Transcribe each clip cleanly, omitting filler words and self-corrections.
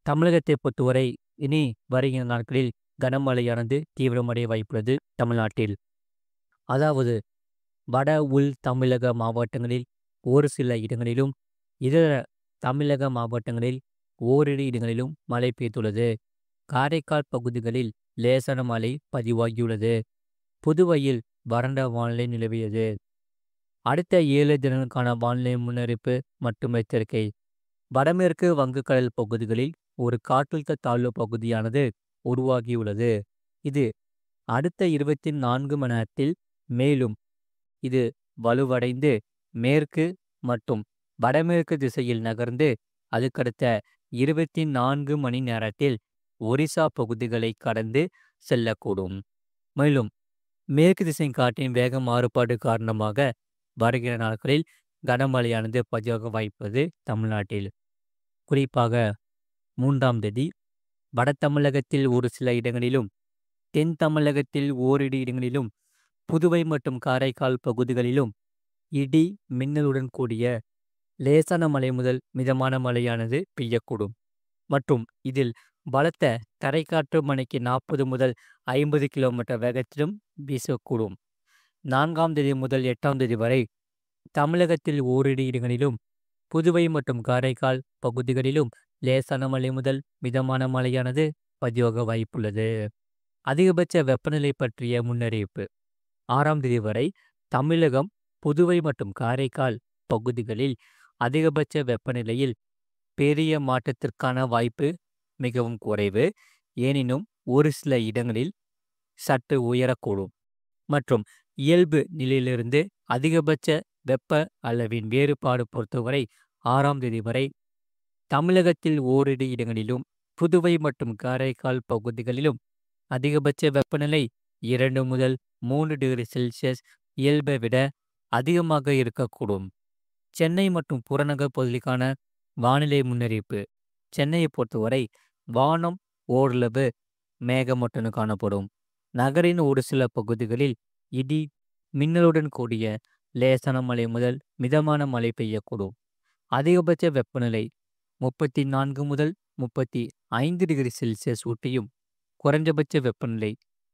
தமிழகத்தை பொறுத்தவரை இனி வருகிற நாட்களில் கனமழையானது தீவிரமடைய வாய்ப்புள்ளது தமிழ்நாட்டில். அதாவது வட உள் தமிழக மாவட்டங்களில் ஒரு சில இடங்களிலும், இதர தமிழக மாவட்டங்களில் ஓரிரு இடங்களிலும் மழை பெய்துள்ளது. காரைக்கால் பகுதிகளில் லேசான மழை பதிவாகியுள்ளது. புதுவையில் வறண்ட வானிலை நிலவியது. அடுத்த 7 தினங்களுக்கான வானிலை முன்னறிவிப்பு மற்றும் எச்சரிக்கை. வடமேற்கு வங்கக்கடல் பகுதிகளில் ஒரு காற்றழுத்த தாழ்வு பகுதியானது உருவாகியுள்ளது. இது அடுத்த 24 மணி நேரத்தில் மேலும் இது வலுவடைந்து மேற்கு மற்றும் வடமேற்கு திசையில் நகர்ந்து அதுக்கடுத்த 24 மணி நேரத்தில் ஒரிசா பகுதிகளை கடந்து செல்லக்கூடும். மேலும் மேற்கு திசை காற்றின் வேக மாறுபாடு காரணமாக வருகிற நாட்களில் கனமழையானது பதிவாக வாய்ப்பது தமிழ்நாட்டில். குறிப்பாக 3ஆம் தேதி வட தமிழகத்தில் ஒரு சில இடங்களிலும், தென் தமிழகத்தில் ஓரிரு இடங்களிலும், புதுவை மற்றும் காரைக்கால் பகுதிகளிலும் இடி மின்னலுடன் கூடிய லேசான மழை முதல் மிதமான மழையானது பெய்யக்கூடும். மற்றும் இதில் பலத்த தரைக்காற்று மணிக்கு 40 முதல் 50 கிலோமீட்டர் வேகத்திலும் வீசக்கூடும். 4ஆம் தேதி முதல் 8ஆம் தேதி வரை தமிழகத்தில் ஓரிரு இடங்களிலும், புதுவை மற்றும் காரைக்கால் பகுதிகளிலும் லேசான மழை முதல் மிதமான மழையானது பதிவாக வாய்ப்புள்ளது. அதிகபட்ச வெப்பநிலை பற்றிய முன்னறிவிப்பு. 6ஆம் தேதி வரை தமிழகம், புதுவை மற்றும் காரைக்கால் பகுதிகளில் அதிகபட்ச வெப்பநிலையில் பெரிய மாற்றத்திற்கான வாய்ப்பு மிகவும் குறைவு. எனினும் ஒரு சில இடங்களில் சற்று உயரக்கூடும். மற்றும் இயல்பு நிலையிலிருந்து அதிகபட்ச வெப்ப அளவின் வேறுபாடு பொறுத்தவரை 6ஆம் தேதி வரை தமிழகத்தில் ஓரிரு இடங்களிலும், புதுவை மற்றும் காரைக்கால் பகுதிகளிலும் அதிகபட்ச வெப்பநிலை 2 முதல் 3 டிகிரி செல்சியஸ் இயல்பை விட அதிகமாக இருக்கக்கூடும். சென்னை மற்றும் புறநகர் பகுதிக்கான வானிலை முன்னறிவிப்பு. சென்னையை பொறுத்தவரை வானம் ஓரளவு மேகமூட்டத்துடன் காணப்படும். நகரின் ஒரு சில பகுதிகளில் இடி மின்னலுடன் கூடிய லேசான மழை முதல் மிதமான மழை பெய்யக்கூடும். அதிகபட்ச வெப்பநிலை 34 முதல் 35 டிகிரி செல்சியஸ் ஊட்டியும், குறைந்தபட்ச வெப்பநிலை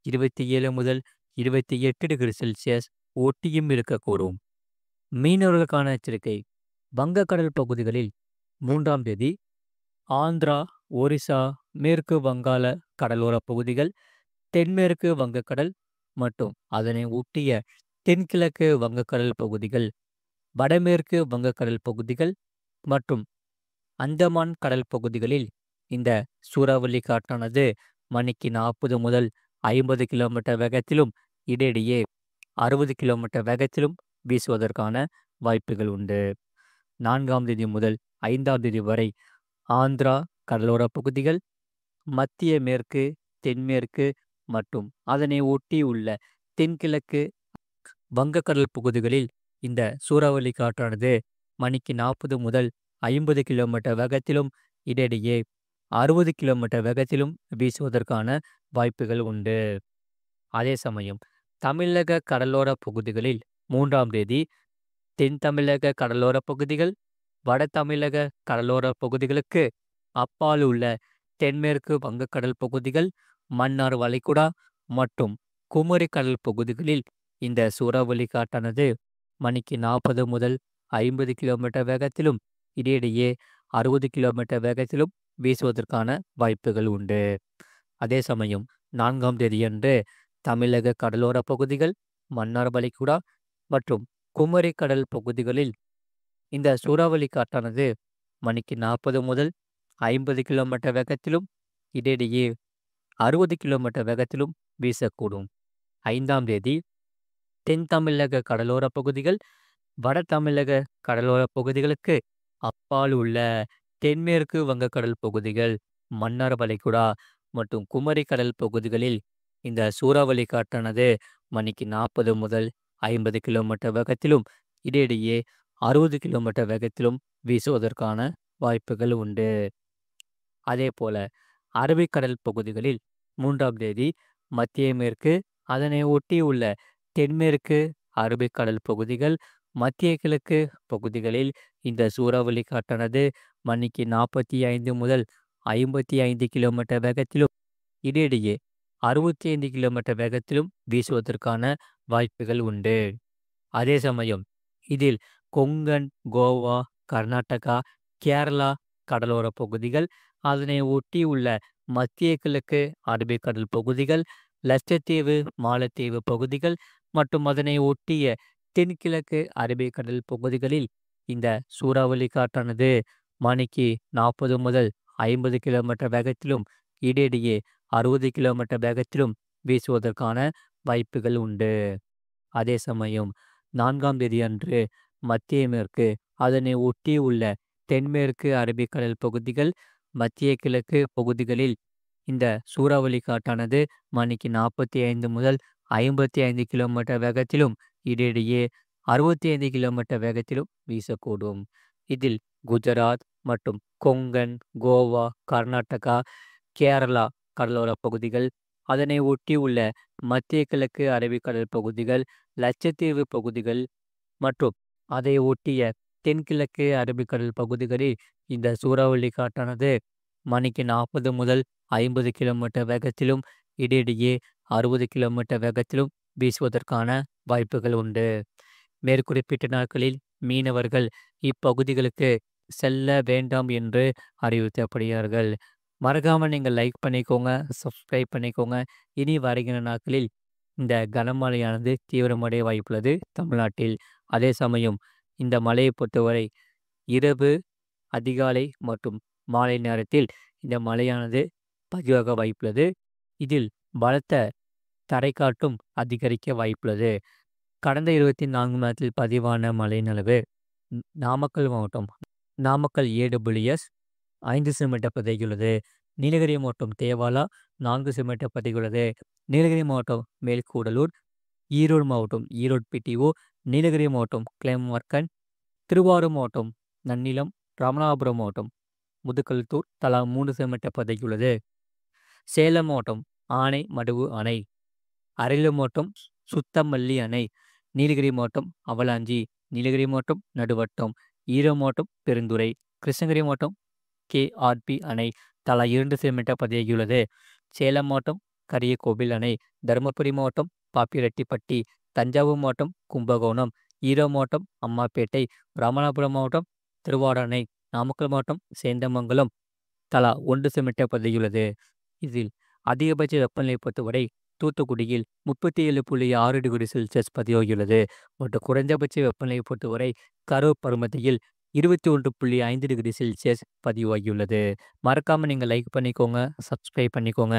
27 முதல் 28 டிகிரி செல்சியஸ் ஒட்டியும் இருக்கக்கூடும். மீனவர்களுக்கான எச்சரிக்கை. வங்கக்கடல் பகுதிகளில் 3ஆம் தேதி ஆந்திரா, ஒரிசா, மேற்கு வங்காள கடலோர பகுதிகள், தென்மேற்கு வங்கக்கடல் மற்றும் அதனை ஒட்டிய தென்கிழக்கு வங்கக்கடல் பகுதிகள், வடமேற்கு வங்கக்கடல் பகுதிகள் மற்றும் அந்தமான் கடல் பகுதிகளில் இந்த சூறாவளி காற்றானது மணிக்கு 40 முதல் 50 கிலோமீட்டர் வேகத்திலும் இடையிடையே 60 கிலோமீட்டர் வேகத்திலும் வீசுவதற்கான வாய்ப்புகள் உண்டு. 4ஆம் தேதி முதல் 5ஆம் தேதி வரை ஆந்திரா கடலோர பகுதிகள், மத்திய மேற்கு, தென்மேற்கு மற்றும் அதனை ஒட்டியுள்ள தென்கிழக்கு வங்கக்கடல் பகுதிகளில் இந்த சூறாவளி காற்றானது மணிக்கு 40 முதல் 50 கிலோமீட்டர் வேகத்திலும் இடையிடையே 60 கிலோமீட்டர் வேகத்திலும் வீசுவதற்கான வாய்ப்புகள் உண்டு. அதே சமயம் தமிழக கடலோர பகுதிகளில் 3ஆம் தேதி தென் தமிழக கடலோர பகுதிகள், வட தமிழக கடலோர பகுதிகளுக்கு அப்பால் உள்ள தென்மேற்கு வங்கக்கடல் பகுதிகள், மன்னார் வளைகுடா மற்றும் குமரி கடல் பகுதிகளில் இந்த சூறாவளி காற்றானது மணிக்கு 40 முதல் 50 கிலோமீட்டர் வேகத்திலும் இடையிடையே 60 கிலோமீட்டர் வேகத்திலும் வீசுவதற்கான வாய்ப்புகள் உண்டு. அதே சமயம் 4ஆம் தேதியன்று தமிழக கடலோர பகுதிகள், மன்னார் வளைகுடா மற்றும் குமரி கடல் பகுதிகளில் இந்த சூறாவளி காற்றானது மணிக்கு 40 முதல் 50 கிலோமீட்டர் வேகத்திலும் இடையிடையே 60 கிலோமீட்டர் வேகத்திலும் வீசக்கூடும். 5ஆம் தேதி தென் தமிழக கடலோர பகுதிகள், வட தமிழக கடலோர பகுதிகளுக்கு அப்பால் உள்ள தென்மேற்கு வங்கக்கடல் பகுதிகள், மன்னார் வளைகுடா மற்றும் குமரி கடல் பகுதிகளில் இந்த சூறாவளி காற்றானது மணிக்கு 40 முதல் 50 கிலோமீட்டர் வேகத்திலும் இடையிடையே 60 கிலோமீட்டர் வேகத்திலும் வீசுவதற்கான வாய்ப்புகள் உண்டு. அதேபோல அரபிக்கடல் பகுதிகளில் 3ஆம் தேதி மத்திய மேற்கு, அதனை ஒட்டியுள்ள தென்மேற்கு அரபிக்கடல் பகுதிகள், மத்திய கிழக்கு பகுதிகளில் இந்த சூறாவளி காற்றானது மணிக்கு 45 முதல் 55 கிலோமீட்டர் வேகத்திலும், இடையிடையே 65 கிலோமீட்டர் வேகத்திலும் வீசுவதற்கான வாய்ப்புகள் உண்டு. அதே சமயம் இதில் கொங்கன், கோவா, கர்நாடகா, கேரளா கடலோர பகுதிகள், அதனை ஒட்டியுள்ள மத்திய கிழக்கு அரபிக்கடல் பகுதிகள், லட்சத்தீவு, மாலத்தீவு பகுதிகள் மற்றும் அதனை ஒட்டிய தென்கிழக்கு அரபிக்கடல் பகுதிகளில் இந்த சூறாவளி காற்றானது மணிக்கு 40 முதல் 50 கிலோமீட்டர் வேகத்திலும், இடையிடையே 60 கிலோமீட்டர் வேகத்திலும் வீசுவதற்கான வாய்ப்புகள் உண்டு. அதே சமயம் 4ஆம் தேதி அன்று மத்திய மேற்கு, அதனை ஒட்டியுள்ள தென்மேற்கு அரபிக்கடல் பகுதிகள், மத்திய கிழக்கு பகுதிகளில் இந்த சூறாவளி காற்றானது மணிக்கு 45 முதல் 55 கிலோமீட்டர் வேகத்திலும், இடையிடையே 65 கிலோமீட்டர் வேகத்திலும் வீசக்கூடும். இதில் குஜராத் மற்றும் கொங்கன், கோவா, கர்நாடகா, கேரளா கடலோர பகுதிகள், அதனை ஒட்டியுள்ள மத்திய கிழக்கு அரபிக்கடல் பகுதிகள், லட்சத்தீவு பகுதிகள் மற்றும் அதை ஒட்டிய தென்கிழக்கு அரபிக்கடல் பகுதிகளில் இந்த சூறாவளி காற்றானது மணிக்கு 40 முதல் 50 கிலோமீட்டர் வேகத்திலும், இடையிடையே 60 கிலோமீட்டர் வேகத்திலும் வீசுவதற்கான வாய்ப்புகள் உண்டு. மேற்குறிப்பிட்ட நாட்களில் மீனவர்கள் இப்பகுதிகளுக்கு செல்ல வேண்டாம் என்று அறிவுறுத்தப்படுகிறார்கள். மறக்காம நீங்கள் லைக் பண்ணிக்கோங்க, சப்ஸ்கிரைப் பண்ணிக்கோங்க. இனி வருகிற நாட்களில் இந்த கனமழையானது தீவிரமடைய வாய்ப்புள்ளது தமிழ்நாட்டில். அதே சமயம் இந்த மழையை பொறுத்தவரை இரவு, அதிகாலை மற்றும் மாலை நேரத்தில் இந்த மழையானது பதிவாக வாய்ப்புள்ளது. இதில் பலத்த தரைக்காற்றும் அதிகரிக்க வாய்ப்புள்ளது. கடந்த 24 மணி நேரத்தில் பதிவான மழையின் அளவு நாமக்கல் மாவட்டம் நாமக்கல் AWS 5 சென்டிமீட்டர் பதிவாகியுள்ளது. நீலகிரி மாவட்டம் தேவாலா 4 சென்டிமீட்டர் பதிவாகியுள்ளது. நீலகிரி மாவட்டம் மேல்கூடலூர், ஈரோடு மாவட்டம் ஈரோடு PTO, நீலகிரி மாவட்டம் கிளேமார்கன், திருவாரூர் மாவட்டம் நன்னிலம், ராமநாதபுரம் மாவட்டம் முதுகல்தூர் தலா 3 சென்டிமீட்டர் பதிவாகியுள்ளது. சேலம் மாவட்டம் ஆனைமடுவு அணை, அரியலூர் மாவட்டம் சுத்தமல்லி அணை, நீலகிரி மாவட்டம் அவலாஞ்சி, நீலகிரி மாவட்டம் நடுவட்டம், ஈரோடு மாவட்டம் பெருந்துறை, கிருஷ்ணகிரி மாவட்டம் KRP அணை தலா 2 சென்டிமீட்டர் பதிவாகியுள்ளது. சேலம் மாவட்டம் கரியக்கோவில் அணை, தருமபுரி மாவட்டம் பாப்பிரெட்டிப்பட்டி, தஞ்சாவூர் மாவட்டம் கும்பகோணம், ஈரோடு மாவட்டம் அம்மாப்பேட்டை, ராமநாதபுரம் மாவட்டம் திருவாரூர் அணை, நாமக்கல் மாவட்டம் சேந்தமங்கலம் தலா 1 சென்டிமீட்டர் பதிவாகியுள்ளது. இதில் அதிகபட்ச வெப்பநிலை பொறுத்தவரை தூத்துக்குடியில் 37.6 டிகிரி செல்சியஸ் பதிவாகியுள்ளது மற்றும் குறைந்தபட்ச வெப்பநிலையை பொறுத்தவரை கரூர் பருமத்தியில் 21.5 டிகிரி செல்சியஸ் பதிவாகியுள்ளது. மறக்காமல் நீங்கள் லைக் பண்ணிக்கோங்க, சப்ஸ்கிரைப் பண்ணிக்கோங்க.